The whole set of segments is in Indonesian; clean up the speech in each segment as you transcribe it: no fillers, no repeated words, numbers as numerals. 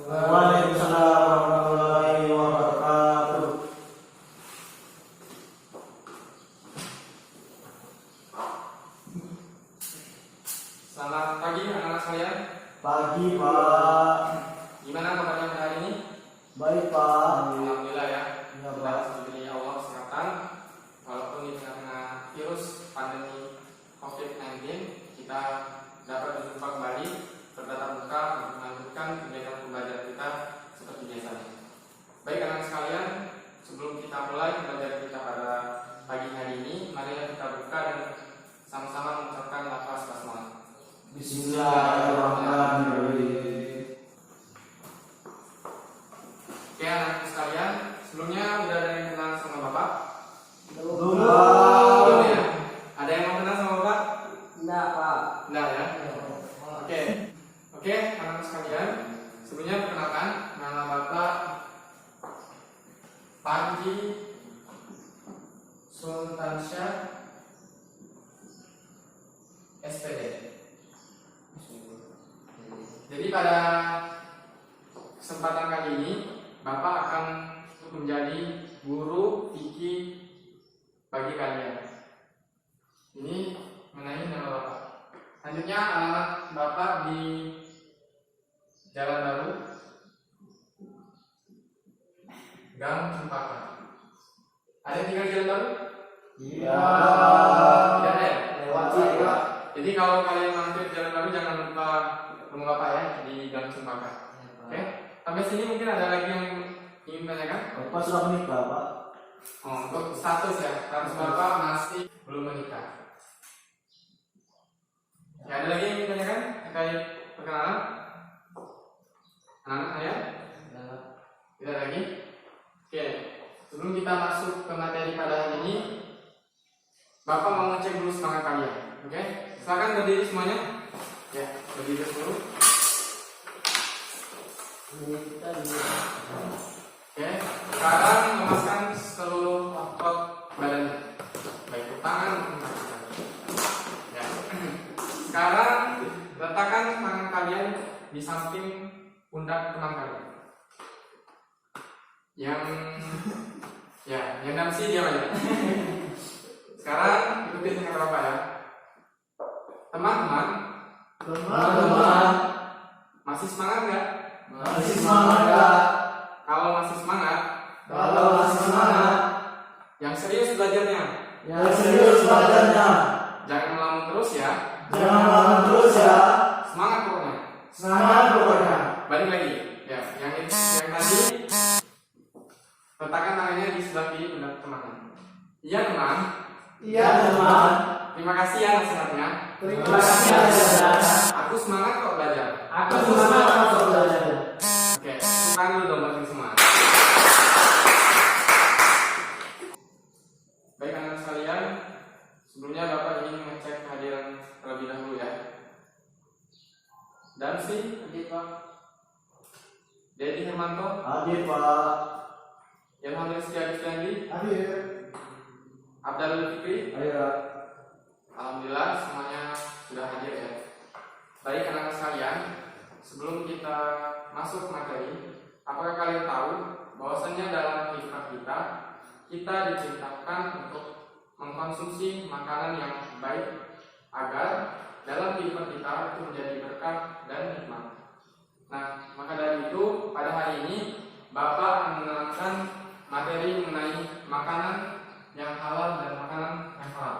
Waalaikumsalam warahmatullahi wabarakatuh. Selamat pagi anak-anak sekalian. Pagi, Pak. Gimana kabarnya pada hari ini? Baik, Pak. Alhamdulillah ya. Ya, Kita Pak. diberi Allah kesehatan. Walaupun di tengah-tengah virus pandemi COVID-19, kita dapat berjumpa kembali bertatap muka untuk melanjutkan kegiatan pembelajaran kita seperti biasanya. Baik anak sekalian, sebelum kita mulai pembelajaran kita pada pagi hari ini, marilah kita buka dan sama-sama mengucapkan lafaz basmalah. Bismillahirrahmanirrahim. Oke anak sekalian, sebelumnya udah ada yang kenal sama Bapak? Belum, Pak. Belum ya? Ada yang mau kenal sama Bapak? Enggak, Pak. Enggak ya? Oke anak sekalian, sebelumnya perkenalkan nama Bapak Panji Sultansyah SPD. Jadi pada kesempatan kali ini Bapak akan menjadi guru fikih bagi kalian. Ini mengenai nama Bapak. Selanjutnya alamat Bapak di Jalan Baru, Gang Cempaka. Ada yang tinggal di Jalan Baru? Iya. Tidak ada ya? Lewat saya. Jadi kalau kalian mampir di Jalan Baru jangan lupa rumah Bapak ya di Gang Cempaka. Oke? Sampai sini mungkin ada lagi yang ingin menanyakan? Bapak sudah menikah, Pak. Oh, untuk status ya, status Bapak masih belum menikah. Ya, ada lagi yang ingin ditanyakan terkait perkenalan? Anak-anak saya? Tidak lagi? Oke, sebelum kita masuk ke materi pada hari ini, Bapak mau ngecek dulu semangat kalian. Oke, silakan berdiri semuanya. Ya, berdiri dulu. Oke, sekarang lemaskan seluruh otot badannya, baik tangan maupun kaki kalian. Ya. Sekarang letakkan tangan kalian di samping pundak teman kalian. Yang namsi diam aja. Sekarang ikutin dengan Bapak ya. Teman-teman, masih semangat nggak? Masih semangat, Pak. Kalau masih semangat, yang serius belajarnya, Yang serius belajarnya. jangan melamun terus ya. Jangan malam terus ya. Semangat pokoknya. Semangat pokoknya. Balik lagi. Ya, yang tadi letakkan tangannya di sebelah kiri pundak teman. Iya teman. Iya, teman. Terima kasih ya nasihatnya. Terima kasih atas. Aku semangat kok belajar. Aku semangat untuk belajar. Oke, tangan dulu dong buat semua. Baik anak sekalian, sebelumnya Bapak ingin mengecek kehadiran terlebih dahulu ya. Dan si hadir Pak. Dedi Hermanto, Hadir, Pak. Ilham Rizky Agustiandi, Hadir. Abdul Fikri. Ayo. Alhamdulillah semuanya sudah hadir ya. Baik anak-anak sekalian, sebelum kita masuk materi, apakah kalian tahu bahwasannya dalam kehidupan kita diciptakan untuk mengkonsumsi makanan yang baik agar dalam kehidupan kita itu menjadi berkah dan nikmat. Nah, maka dari itu pada hari ini Bapak akan menerangkan materi mengenai makanan yang halal dan makanan yang haram.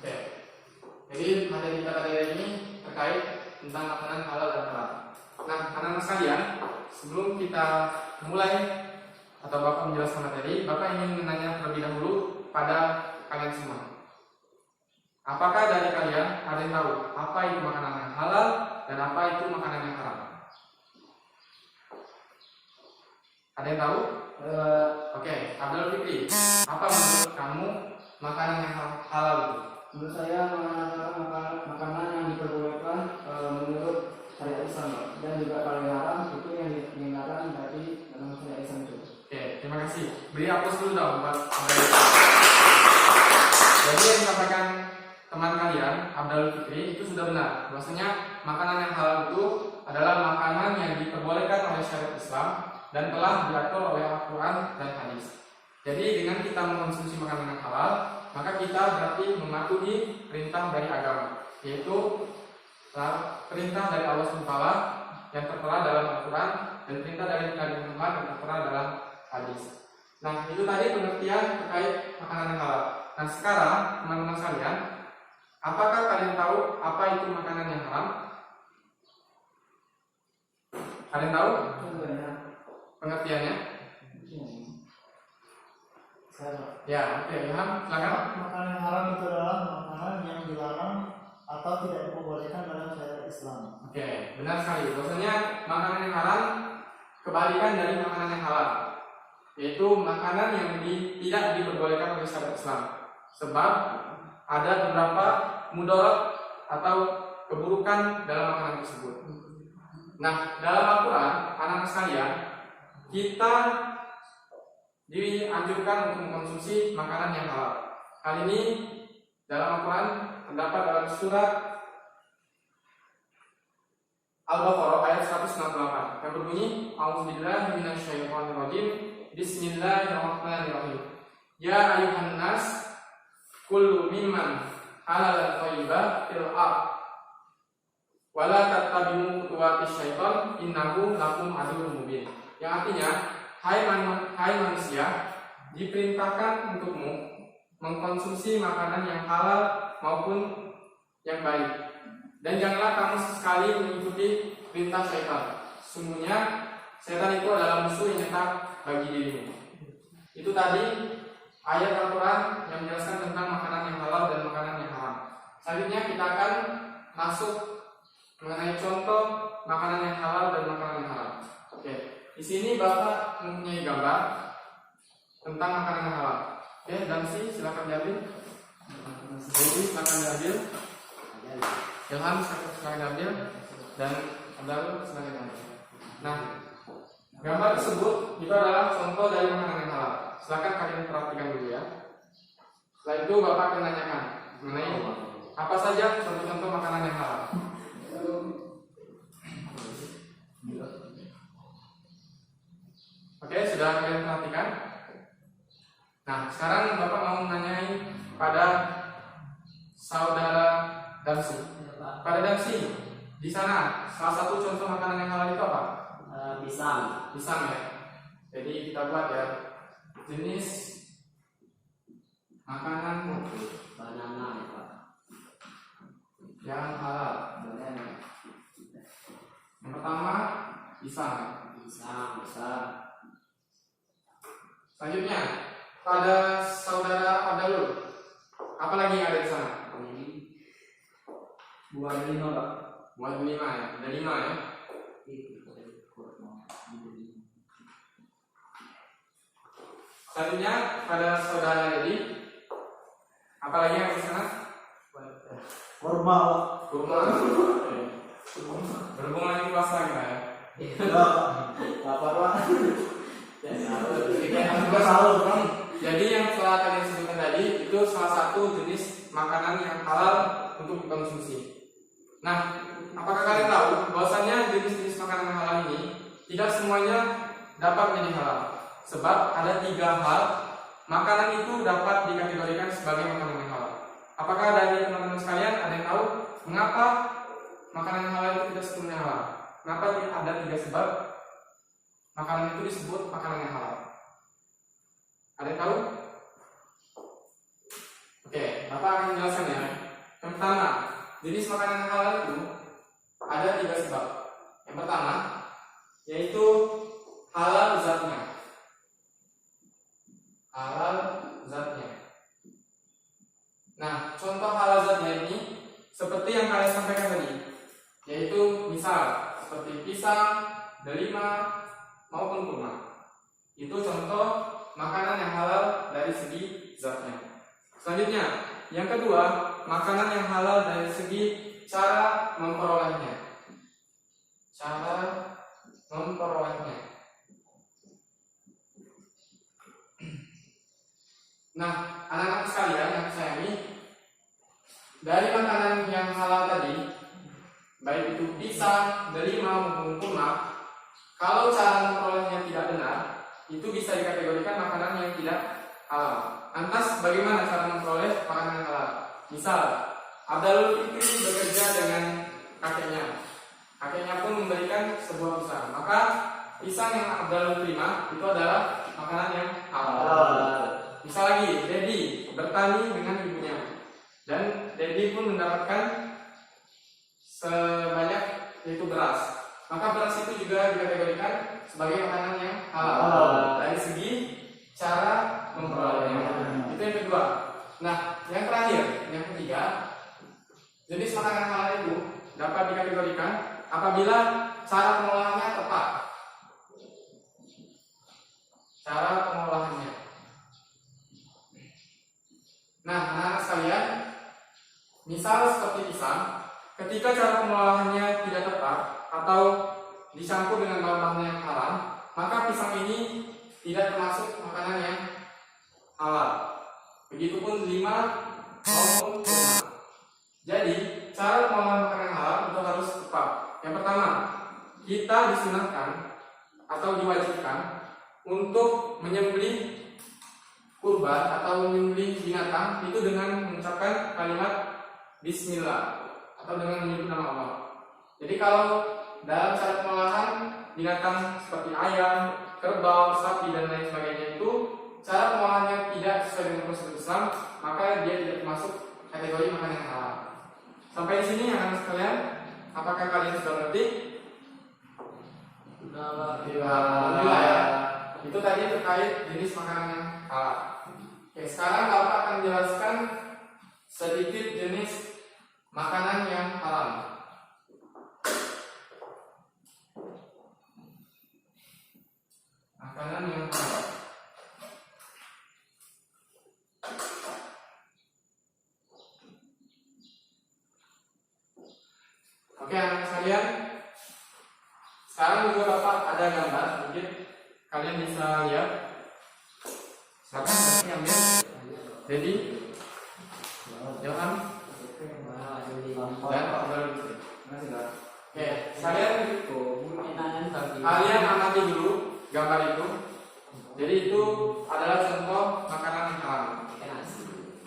Oke. Jadi materi kita pada hari ini terkait tentang makanan halal dan haram. Nah, anak-anak sekalian, sebelum kita mulai atau Bapak menjelaskan materi, Bapak ingin menanya terlebih dahulu pada kalian semua. Apakah dari kalian ada yang tahu apa itu makanan yang halal dan apa itu makanan yang haram? Ada yang tahu? Oke, Abdul Fikri, apa menurut kamu makanan yang halal itu? Menurut saya makanan yang diperbolehkan menurut syariat Islam, dan juga kalau yang haram itu yang dilarang dari dalam syariat Islam itu. Oke, terima kasih. Beri aplaus dulu dong buat Abdul. Jadi yang disampaikan teman kalian Abdul Fikri itu sudah benar. Bahwasanya makanan yang halal itu adalah makanan yang diperbolehkan oleh syariat Islam dan telah diatur oleh Al-Quran dan hadis. Jadi dengan kita mengkonsumsi makanan yang halal, maka kita berarti mematuhi perintah dari agama, yaitu perintah dari Allah SWT yang tertera dalam Al-Quran dan perintah dari Nabi Muhammad yang tertera dalam hadis. Nah, itu tadi pengertian terkait makanan yang halal. Nah, sekarang teman-teman sekalian, apakah kalian tahu apa itu makanan yang haram? Kalian tahu pengertiannya? Ya, oke, Ilham, silakan. Makanan yang haram itu adalah makanan yang dilarang atau tidak diperbolehkan dalam syariat Islam. Oke, benar sekali. Bahwasanya makanan yang haram kebalikan dari makanan yang halal, yaitu makanan yang tidak diperbolehkan oleh syariat Islam. Sebab ada beberapa mudarat atau keburukan dalam makanan tersebut. Nah, dalam Al-Quran, anak-anak sekalian, kita dianjurkan untuk mengkonsumsi makanan yang halal. Kali ini dalam Al-Quran terdapat dalam surat Al-Baqarah ayat 168 yang berbunyi, A'udzubillahi minasyaitonirrajim, Bismillahirrahmanirrahim. Ya ayuhan nas, kulu mimman halalan thayyibah fil ard wala tattabi'u khutuwatis syaiton innahu lakum aduwwun mubin. Yang artinya, hai manusia, diperintahkan untukmu mengkonsumsi makanan yang halal maupun yang baik, dan janganlah kamu sekali mengikuti perintah syaitan. Sungguhnya syaitan itu adalah musuh yang nyata bagi dirimu. Itu tadi ayat Al-Quran yang menjelaskan tentang makanan yang halal dan makanan yang haram. Selanjutnya kita akan masuk mengenai contoh makanan yang halal dan makanan yang haram. Oke, di sini Bapak mempunyai gambar tentang makanan yang halal. Oke, Damsi silakan diambil. Jadi silakan diambil. Ilham silakan diambil. Dan Abdul silakan diambil. Nah, gambar tersebut itu adalah contoh dari makanan yang halal. Silakan kalian perhatikan dulu ya. Setelah itu Bapak akan menanyakan mengenai apa saja contoh-contoh makanan yang halal. Oke, sudah kalian perhatikan? Nah, sekarang Bapak mau menanyai pada saudara Damsi. Pada Damsi, di sana salah satu contoh makanan yang halal itu apa? Pisang. Pisang ya. Jadi kita buat ya jenis makanan Banana ya Pak. yang halal. Yang pertama pisang. Pisang besar. Selanjutnya pada saudara Abdul, apa lagi yang ada di sana? Ini buah delima Pak. Buah delima ya, ada 5 ya. Selanjutnya pada saudara Dedi, apa lagi yang ada di sana? Kurma. Kurma. Berhubungan dengan puasa kita ya. Apa Pak? Jadi yang telah kalian sebutkan tadi itu salah satu jenis makanan yang halal untuk dikonsumsi. Nah, apakah kalian tahu bahwasanya jenis-jenis makanan yang halal ini tidak semuanya dapat menjadi halal? Sebab ada 3 hal makanan itu dapat dikategorikan sebagai makanan yang halal. Apakah dari teman-teman sekalian ada yang tahu mengapa makanan yang halal itu tidak sepenuhnya halal? Kenapa ada 3 sebab makanan itu disebut makanan yang halal? Ada yang tahu? Oke, Bapak akan menjelaskan ya. Yang pertama, jenis makanan yang halal itu ada 3 sebab. Yang pertama, yaitu halal zatnya. Halal zatnya. Nah, contoh halal zatnya ini seperti yang kalian sampaikan tadi, yaitu misal seperti pisang, delima, maupun kurma. Itu contoh makanan yang halal dari segi zatnya. Selanjutnya, yang kedua, makanan yang halal dari segi cara memperolehnya. Cara memperolehnya. Nah, anak-anak sekalian yang saya sayangi, dari makanan yang halal tadi, baik itu pisang, delima maupun kurma, kalau cara memperolehnya tidak benar, itu bisa dikategorikan makanan yang tidak halal. Lantas bagaimana cara memperoleh makanan yang halal? Misal, Abdul Fikri bekerja dengan kakeknya. Kakeknya pun memberikan sebuah pisang. Maka pisang yang Abdul terima itu adalah makanan yang halal. Bisa lagi, Dedi bertani dengan ibunya, dan Dedi pun mendapatkan sebanyak yaitu beras. Maka beras itu juga dikategorikan sebagai makanan yang halal dari segi cara memperolehnya. Itu yang kedua. Nah, yang terakhir, yang ketiga, jenis makanan halal itu dapat dikategorikan apabila cara pengolahannya tepat. Cara pengolahannya. Nah, anak-anak sekalian, misal seperti pisang, ketika cara pengolahannya tidak tepat atau dicampur dengan bahan-bahan yang haram, maka pisang ini tidak termasuk makanan yang halal. Begitupun delima maupun kurma. Jadi, cara pengolahan makanan halal itu harus tepat. Yang pertama, kita disunahkan atau diwajibkan untuk menyembelih kurban atau menyembelih binatang itu dengan mengucapkan kalimat Bismillah atau dengan menyebut nama Allah. Jadi kalau dalam cara pengolahan binatang seperti ayam, kerbau, sapi dan lain sebagainya itu cara pengolahannya tidak sesuai dengan prosedur Islam, maka dia tidak termasuk kategori makanan yang halal. Sampai di sini anak sekalian, apakah kalian sudah mengerti? Alhamdulillah ya. Itu tadi terkait jenis makanan yang halal. Oke, sekarang Bapak akan menjelaskan sedikit jenis makanan yang haram. Makanan yang haram. Oke, anak sekalian, sekarang juga Bapak ada gambar, mungkin kalian bisa lihat. Silakan nanti ambil. Jadi, Johan dan Pak Abdul. Oke, kalian amati dulu gambar itu. Jadi itu adalah contoh makanan yang haram.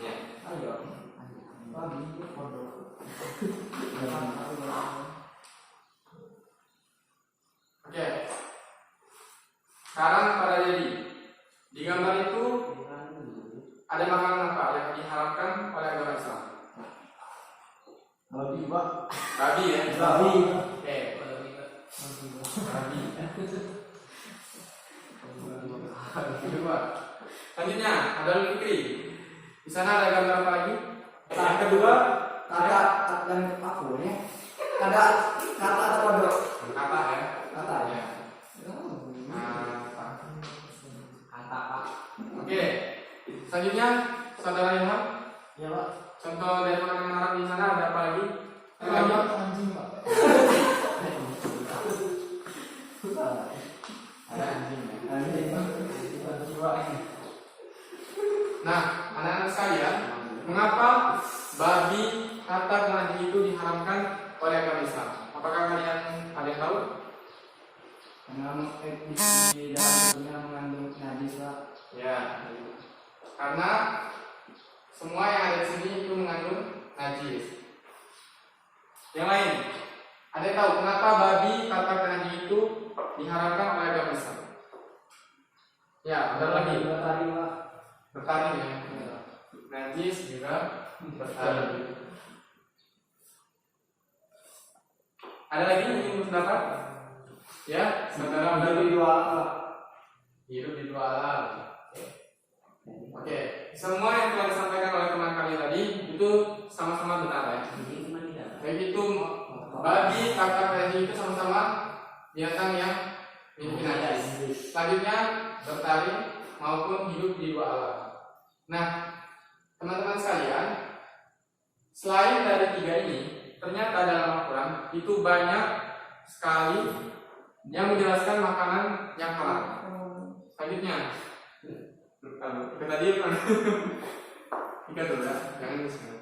Ya. Oke. Sekarang pada Dedi. Di gambar itu ada makanan apa yang diharamkan oleh agama Islam? Babi, Pak. Babi ya. Babi. Oke. Babi. Kedua. Selanjutnya ada Fikri. Di sana ada gambar apa lagi? Yang kedua Kata dan aku nih ada kata atau kodok? kata ya. Kata Ya. Kata Pak. Oke. Selanjutnya saudara Ilham. Ya Pak. Contoh dari makanan Arab di sana ada apa lagi? Ada lagi? Ayam anjing Pak. Ada anjing. Anjing. Nah, anak-anak sekalian, mengapa babi kata najis itu diharamkan oleh agama Islam? Apakah kalian ada yang tahu? Karena di dalam tubuhnya mengandung najis, Pak. Ya. Karena semua yang ada di sini itu mengandung najis. Yang lain, ada yang tahu kenapa babi kata najis itu diharamkan oleh agama Islam? Ya, ada lagi. Bertari, Pak. Bertaring ya. Najis juga bertaring. Ada lagi yang ingin berpendapat? Ya, saudara Hidup di dua Pak. hidup di dua alam. Oke, semua yang telah disampaikan oleh teman kami tadi itu sama-sama benar ya. Baik itu babi, kakak, dan itu sama-sama binatang yang memiliki najis. Selanjutnya bertaring maupun hidup di dua alam. Nah, teman-teman sekalian, selain dari tiga ini, ternyata dalam Al-Quran itu banyak sekali yang menjelaskan makanan yang halal. Selanjutnya, kita tadi tiga dulu ya, jangan sekarang.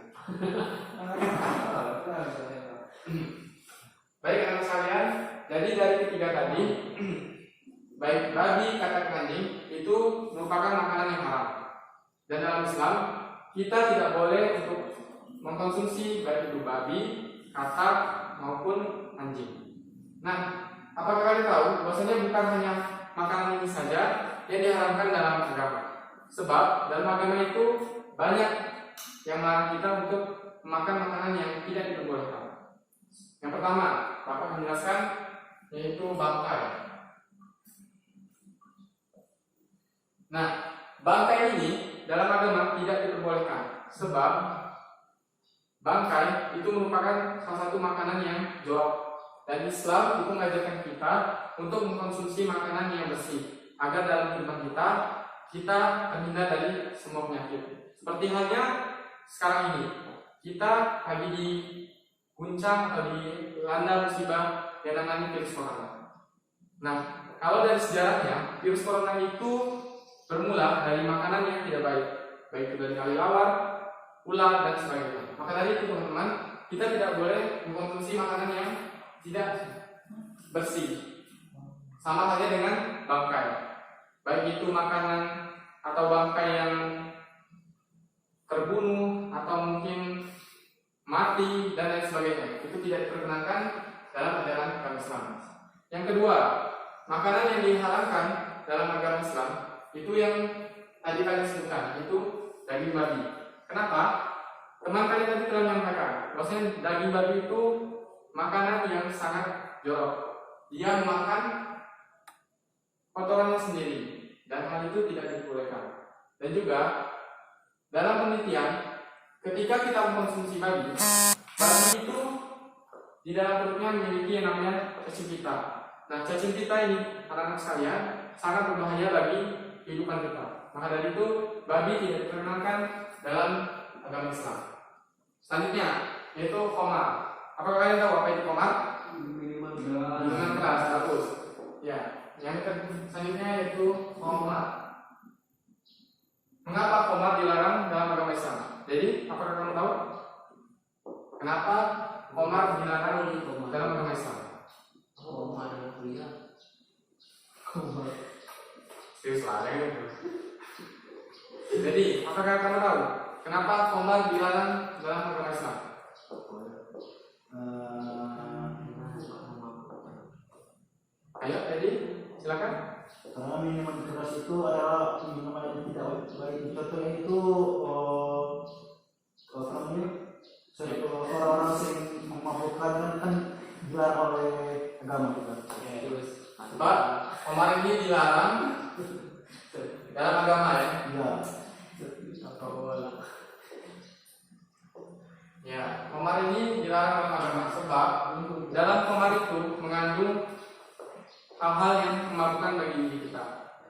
Baik anak sekalian, jadi dari ketiga tadi, baik babi, katak, anjing itu merupakan makanan yang haram. Dan dalam Islam kita tidak boleh untuk mengkonsumsi baik itu babi, katak maupun anjing. Nah, apakah kalian tahu bahwasanya bukan hanya makanan ini saja yang diharamkan dalam agama? Sebab dalam agama itu banyak yang melarang kita untuk memakan makanan yang tidak diperbolehkan. Yang pertama, Bapak menjelaskan yaitu bangkai. Nah, bangkai ini dalam agama tidak diperbolehkan sebab bangkai itu merupakan salah satu makanan yang jorok. Dan Islam itu mengajarkan kita untuk mengkonsumsi makanan yang bersih agar dalam kehidupan kita terhindar dari semua penyakit. Seperti halnya sekarang ini kita lagi diguncang atau dilanda musibah yang namanya virus corona. Nah, kalau dari sejarahnya virus corona itu bermula dari makanan yang tidak baik, baik itu dari kelelawar, ular dan sebagainya. Maka dari itu teman-teman, kita tidak boleh mengkonsumsi makanan yang tidak bersih. Sama halnya dengan bangkai. Baik itu makanan atau bangkai yang terbunuh atau mungkin mati dan lain sebagainya, itu tidak diperkenankan dalam ajaran agama Islam. Yang kedua, makanan yang diharamkan dalam agama Islam itu yang tadi kalian sebutkan, itu daging babi. Kenapa? Teman kalian tadi telah menyampaikan bahwasanya daging babi itu makanan yang sangat jorok. Dia memakan kotorannya sendiri dan hal itu tidak dibolehkan. Dan juga dalam penelitian, ketika kita mengkonsumsi babi itu di dalam perutnya memiliki yang namanya cacing pita. Nah, cacing pita ini anak-anak sekalian sangat berbahaya bagi kehidupan kita. Maka dari itu babi tidak diperkenankan dalam agama Islam. Selanjutnya yaitu khamar. Apakah kalian tahu apa itu khamar? Minuman keras, bagus. Ya, yang selanjutnya yaitu khamar. Mengapa khamar dilarang dalam agama Islam? Jadi, apakah kamu tahu kenapa khamar dilarang dalam agama Islam? Serius lah, gitu. Jadi, apakah kamu tahu kenapa khamar dilarang dalam agama Islam? Ayo, jadi silakan. Karena minuman keras itu adalah minuman yang tidak baik. Contohnya itu orang-orang sering memabukkan kan dilarang oleh agama kita. Terus, sebab khamar ini dilarang dalam agama ya. Ya. Ya, khamar ini dilarang dalam agama sebab dalam khamar itu mengandung hal-hal yang memabukkan bagi diri kita.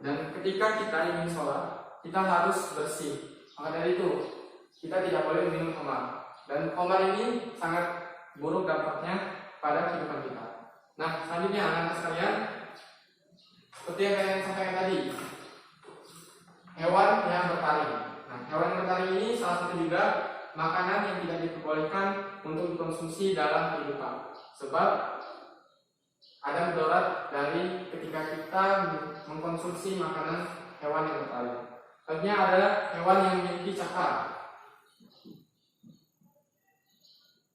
Dan ketika kita ingin sholat, kita harus bersih. Maka dari itu kita tidak boleh minum khamar. Dan khamar ini sangat buruk dampaknya pada kehidupan kita. Nah, selanjutnya anak-anak sekalian, seperti yang kalian sampaikan tadi, hewan yang bertaring. Nah, hewan yang bertaring ini salah satu juga makanan yang tidak diperbolehkan untuk dikonsumsi dalam kehidupan. Sebab ada mudarat dari ketika kita mengkonsumsi makanan hewan yang bertaring. Contohnya adalah hewan yang memiliki cakar.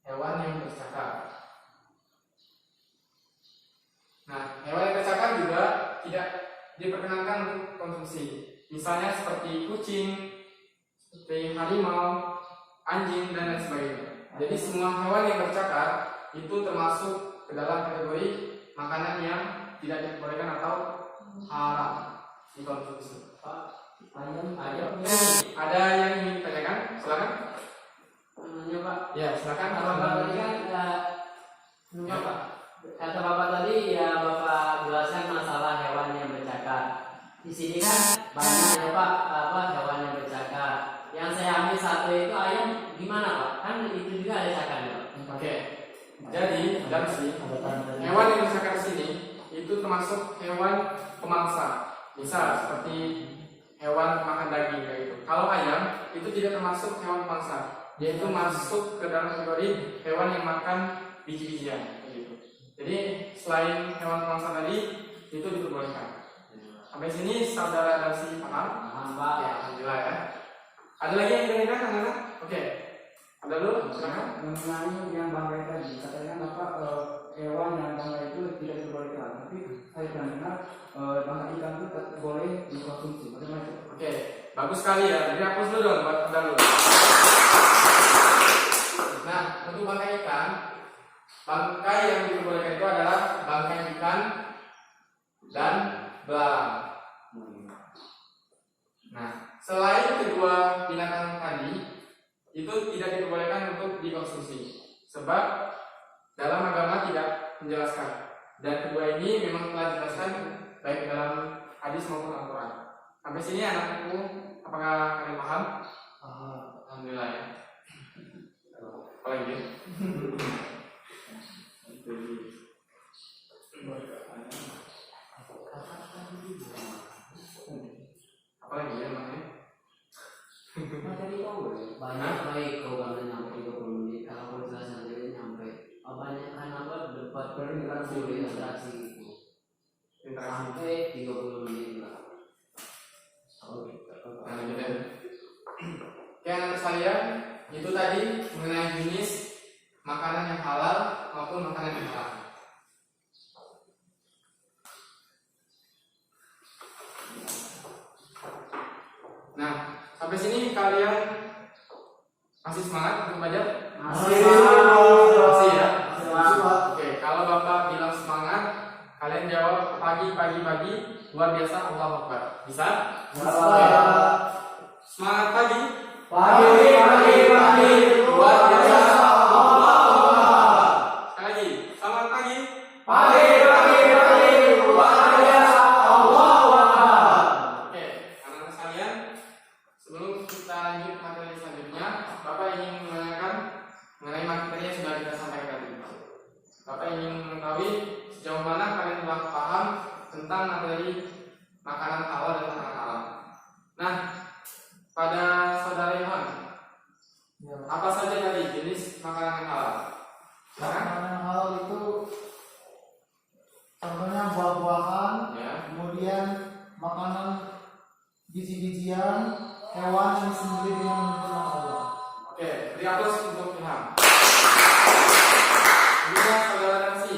Hewan yang bercakar. Nah, hewan yang bercakar juga tidak diperkenankan untuk konsumsi. Misalnya seperti kucing, seperti harimau, anjing dan lain sebagainya. Jadi semua hewan yang bercakar itu termasuk ke dalam kategori makanan yang tidak diperbolehkan atau haram dikonsumsi. Ada yang ingin ditanyakan? Silakan. Pak. Ya, silakan. Kalau Bapak tadi kan Ya, Pak. kata Bapak tadi ya Bapak jelaskan masalah hewan yang bercakar. Di sini kan banyak ya Pak hewan yang bercakar. Yang saya ambil satu itu ayam gimana Pak? Kan itu juga ada cakarnya Pak. Oke. Jadi, Damsi, hewan yang bercakar di sini itu termasuk hewan pemangsa. Misal seperti hewan makan daging kayak gitu. Kalau ayam itu tidak termasuk hewan pemangsa. Dia itu masuk ke dalam kategori hewan yang makan biji-bijian gitu. Jadi selain hewan pemangsa tadi itu diperbolehkan. Sampai sini saudara Darsi paham? Paham Pak. Ya, alhamdulillah ya. Ada lagi yang ditanyakan anak-anak? Oke. Ada dulu, silakan. Mengenai yang bangkai tadi, katanya Bapak hewan yang bangkai itu tidak diperbolehkan. Tapi saya pernah dengar bangkai ikan itu tetap boleh dikonsumsi. Bagaimana itu? Oke, bagus sekali ya. Jadi hapus dulu dong buat Anda dulu. Nah, untuk bangkai ikan, bangkai yang diperbolehkan itu adalah bangkai ikan dan belalang. Nah, selain kedua binatang tadi, itu tidak diperbolehkan untuk dikonsumsi, sebab dalam agama tidak menjelaskan. Dan kedua ini memang telah dijelaskan baik dalam hadis maupun Al-Quran. Sampai sini anakku, apakah kalian paham? Alhamdulillah ya. Apa lagi? Apa lagi ya namanya? Materi kau banyak baik kau kalau nyampe 30 menit. Kalau kau jelasan jadi nyampe. Banyak kan apa debat berinteraksi itu. Sampai 30 menit lah. Nah, gitu ya. Oke anak sekalian, itu tadi mengenai jenis makanan yang halal maupun makanan yang haram. Nah, sampai sini kalian masih semangat untuk belajar? Masih ya? Oke, kalau Bapak bilang semangat, kalian jawab pagi. Luar biasa, Allahu Akbar. Bisa? Oke. Semangat pagi. Luar biasa, Allahu Akbar. Sekali lagi, selamat pagi. Luar biasa, Allahu Akbar. Oke, anak-anak sekalian, sebelum kita lanjut materi selanjutnya, Bapak ingin menanyakan mengenai materi yang sudah kita sampaikan tadi. Bapak ingin mengetahui sejauh mana kalian telah paham tentang materi makanan halal dan makanan haram. Nah, pada saudara Ilham, apa saja tadi jenis makanan yang halal? Makanan yang halal itu contohnya buah-buahan, Ya. kemudian makanan biji-bijian, hewan yang disembelih dengan menggunakan Allah. Oke, beri aplaus untuk Ilham. Juga saudara Darsi,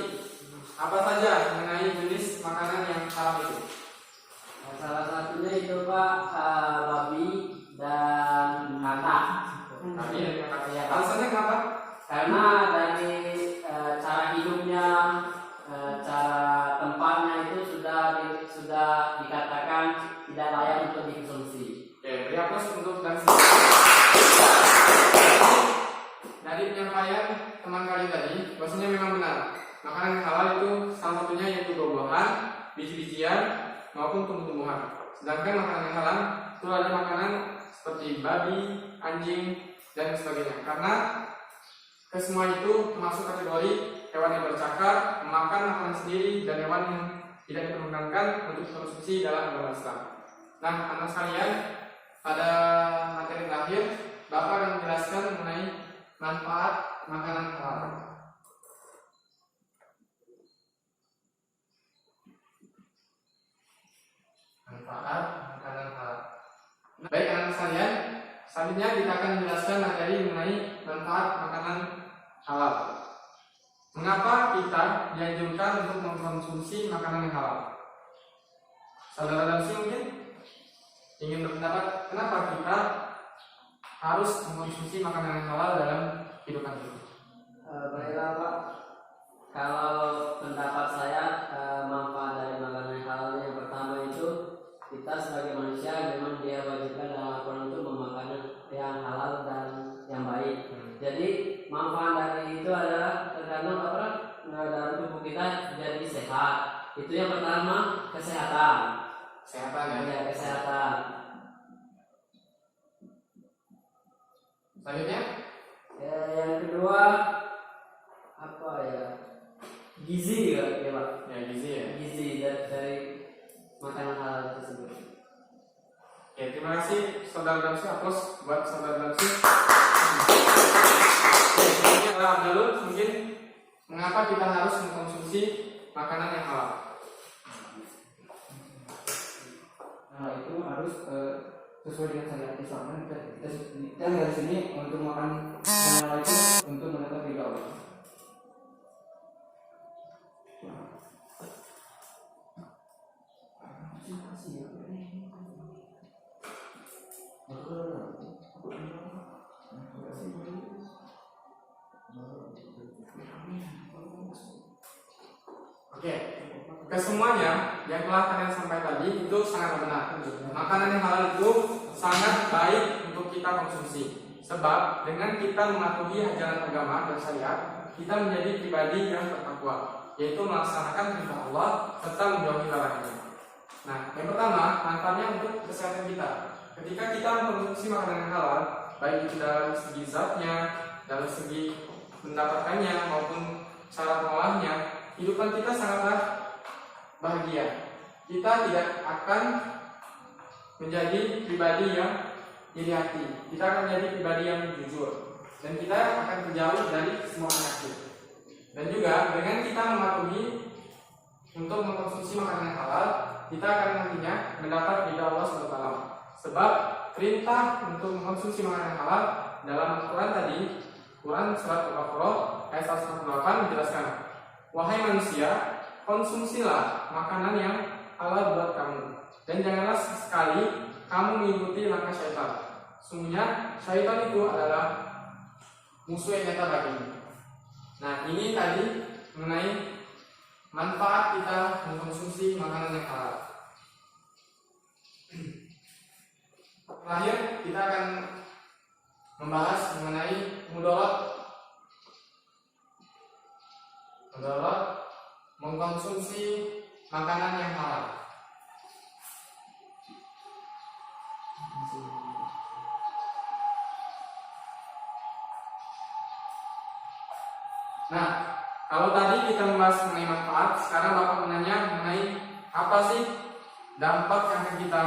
apa saja mengenai jenis makanan yang haram itu? Salah satunya itu Pak babi dan katak. Kami yang kata Ya, Pak. alasannya kenapa? Karena dari cara hidupnya, cara tempatnya itu sudah dikatakan tidak layak untuk dikonsumsi. Oke, beri aplaus untuk Darsi. Dari penyampaian teman kalian tadi, bahwasanya memang benar. Makanan yang halal itu salah satunya yaitu buah-buahan, biji-bijian maupun tumbuh-tumbuhan. Sedangkan makanan yang haram itu ada makanan seperti babi, anjing dan sebagainya. Karena kesemua itu termasuk kategori hewan yang bercakar, memakan makanan sendiri dan hewan yang tidak diperkenankan untuk dikonsumsi dalam agama Islam. Nah, anak sekalian, pada materi terakhir, Bapak akan menjelaskan mengenai manfaat makanan halal. Manfaat makanan halal. Baik anak sekalian, selanjutnya kita akan menjelaskan materi mengenai manfaat makanan halal. Mengapa kita dianjurkan untuk mengkonsumsi makanan yang halal? Saudara Darsi mungkin ingin berpendapat kenapa kita harus mengkonsumsi makanan yang halal dalam kehidupan kita? Baiklah Pak, kalau pendapat saya manfaat dari makanan yang halal yang pertama itu kita sebagai manusia memang diwajibkan dalam Al-Quran untuk memakan yang halal dan yang baik. Jadi manfaat dari itu adalah tergantung apa dalam tubuh kita jadi sehat. Itu yang pertama, kesehatan. Kesehatan ya. Ya, kesehatan. Selanjutnya, Yang kedua apa ya? Gizi ya, Pak. ya gizi ya. Gizi dari makanan halal tersebut. Oke, terima kasih saudara Damsi. Aplaus buat saudara Damsi. Oke, selanjutnya adalah Abdul mungkin mengapa kita harus mengkonsumsi makanan yang halal. Nah itu harus sesuai dengan syariat Islam kan kita dari sini untuk makan yang halal itu untuk mendapat ridha Allah. Oke, kesemuanya yang telah kalian sampaikan tadi itu sangat benar. Makanan yang halal itu sangat baik untuk kita konsumsi. Sebab dengan kita mematuhi ajaran agama dan syariat, kita menjadi pribadi yang bertakwa, yaitu melaksanakan perintah Allah serta menjauhi larangannya. Nah, yang pertama manfaatnya untuk kesehatan kita. Ketika kita mengkonsumsi makanan yang halal, baik itu dalam segi zatnya, dalam segi mendapatkannya maupun cara pengolahnya, kehidupan kita sangatlah bahagia. Kita tidak akan menjadi pribadi yang iri hati. Kita akan menjadi pribadi yang jujur, dan kita akan terjauh dari semua penyakit. Dan juga dengan kita mematuhi untuk mengkonsumsi makanan yang halal, kita akan nantinya mendapat ridha Allah SWT. Sebab perintah untuk mengkonsumsi makanan yang halal dalam Al-Quran tadi, Quran surat Al-Baqarah ayat 148 menjelaskan, wahai manusia, konsumsilah makanan yang halal buat kamu, dan janganlah sekali kamu mengikuti langkah syaitan. Sungguhnya syaitan itu adalah musuh yang nyata bagimu. Nah, ini tadi mengenai manfaat kita mengkonsumsi makanan yang halal. Terakhir, kita akan membahas mengenai mudarat mengkonsumsi makanan yang halal. Nah, kalau tadi kita membahas mengenai manfaat, sekarang Bapak menanya mengenai apa sih dampak yang akan kita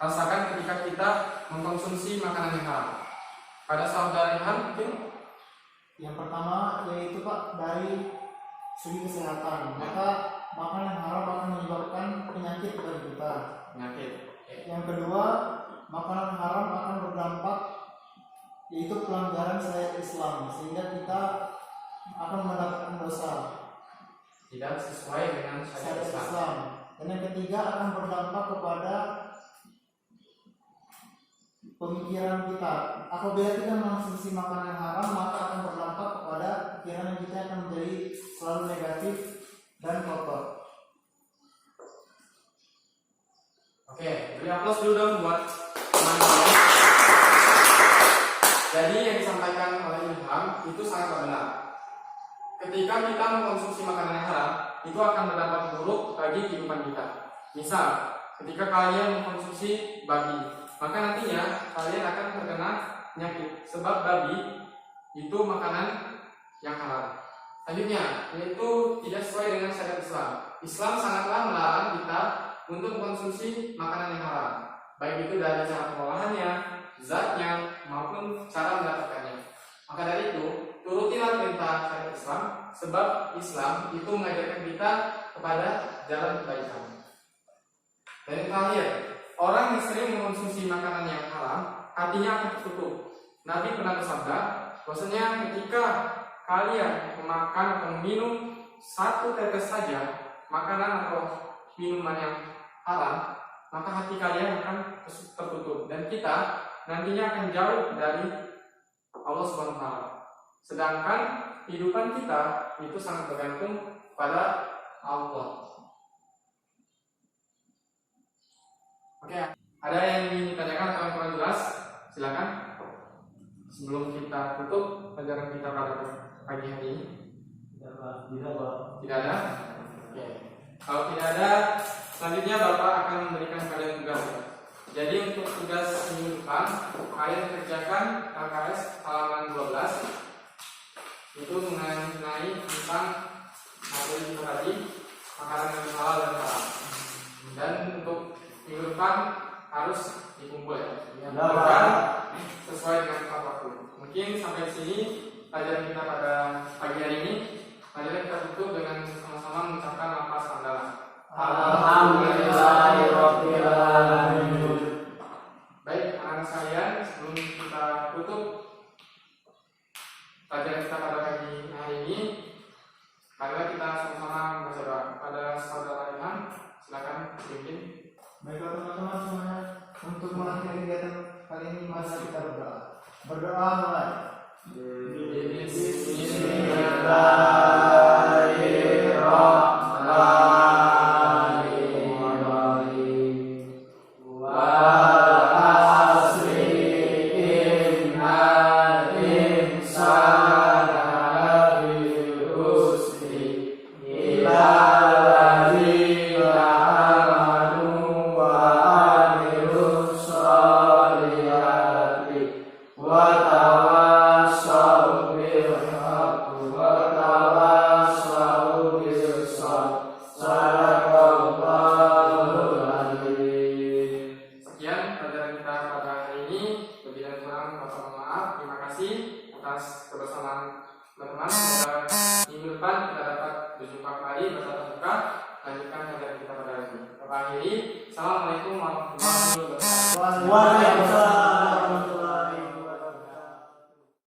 rasakan ketika kita mengkonsumsi makanan yang halal. Pada saudara Ilham mungkin Yang pertama yaitu Pak, dari segi kesehatan, maka makanan yang haram akan menyebabkan penyakit pada kita. penyakit. Yang kedua, makanan haram akan berdampak yaitu pelanggaran syariat Islam, sehingga kita akan mendapatkan dosa Tidak sesuai dengan syariat syariat Islam. Islam. Dan yang ketiga akan berdampak kepada pemikiran kita. Apabila kita mengkonsumsi makanan yang haram, maka akan berdampak kepada pikiran kita akan menjadi selalu negatif dan kotor. Oke, beri aplaus dulu dong buat teman-teman. Jadi yang disampaikan oleh Ilham itu sangat benar. Ketika kita mengkonsumsi makanan yang haram, itu akan berdampak buruk bagi kehidupan kita. Misal, ketika kalian mengkonsumsi babi, maka nantinya kalian akan terkena penyakit. Sebab babi itu makanan yang halal. Selanjutnya, yaitu tidak sesuai dengan syariat Islam. Islam sangatlah melarang kita untuk mengkonsumsi makanan yang haram, baik itu dari cara pengolahannya, zatnya, maupun cara mendapatkannya. Maka dari itu, turutilah perintah syariat Islam, sebab Islam itu mengajarkan kita kepada jalan kebaikan. Dan yang terakhir, orang yang sering mengkonsumsi makanan yang haram, hatinya akan tertutup. Nabi pernah bersabda, bahwasanya ketika kalian memakan atau minum satu tetes saja makanan atau minuman yang haram, maka hati kalian akan tertutup dan kita nantinya akan jauh dari Allah Subhanahu wa taala. Sedangkan kehidupan kita itu sangat bergantung pada Allah. Oke, ada yang ingin ditanyakan atau yang kurang jelas? Silakan. Sebelum kita tutup pelajaran kita pada pagi hari ini. Tidak ada? Oke. Kalau tidak ada, selanjutnya Bapak akan memberikan kalian tugas. Jadi untuk tugas minggu depan, kalian kerjakan LKS halaman 12. Itu mengenai tentang materi kita tadi, makanan yang halal dan haram. Dan untuk minggu depan harus dikumpul ya. Bukan sesuai dengan tepat waktu. Mungkin sampai di sini pelajaran kita pada pagi hari ini. dipimpin. Baiklah teman-teman semuanya, untuk mengakhiri kegiatan kali ini mari kita berdoa. Berdoa mulai. Sekian pelajaran kita pada hari ini. Lebih dan kurang mohon maaf. Terima kasih atas kebersamaan teman-teman. Semoga minggu depan kita dapat berjumpa kembali bertatap muka. Lanjutkan pelajaran kita pada hari ini. Kita akhiri. Assalamualaikum warahmatullahi wabarakatuh. Waalaikumsalam.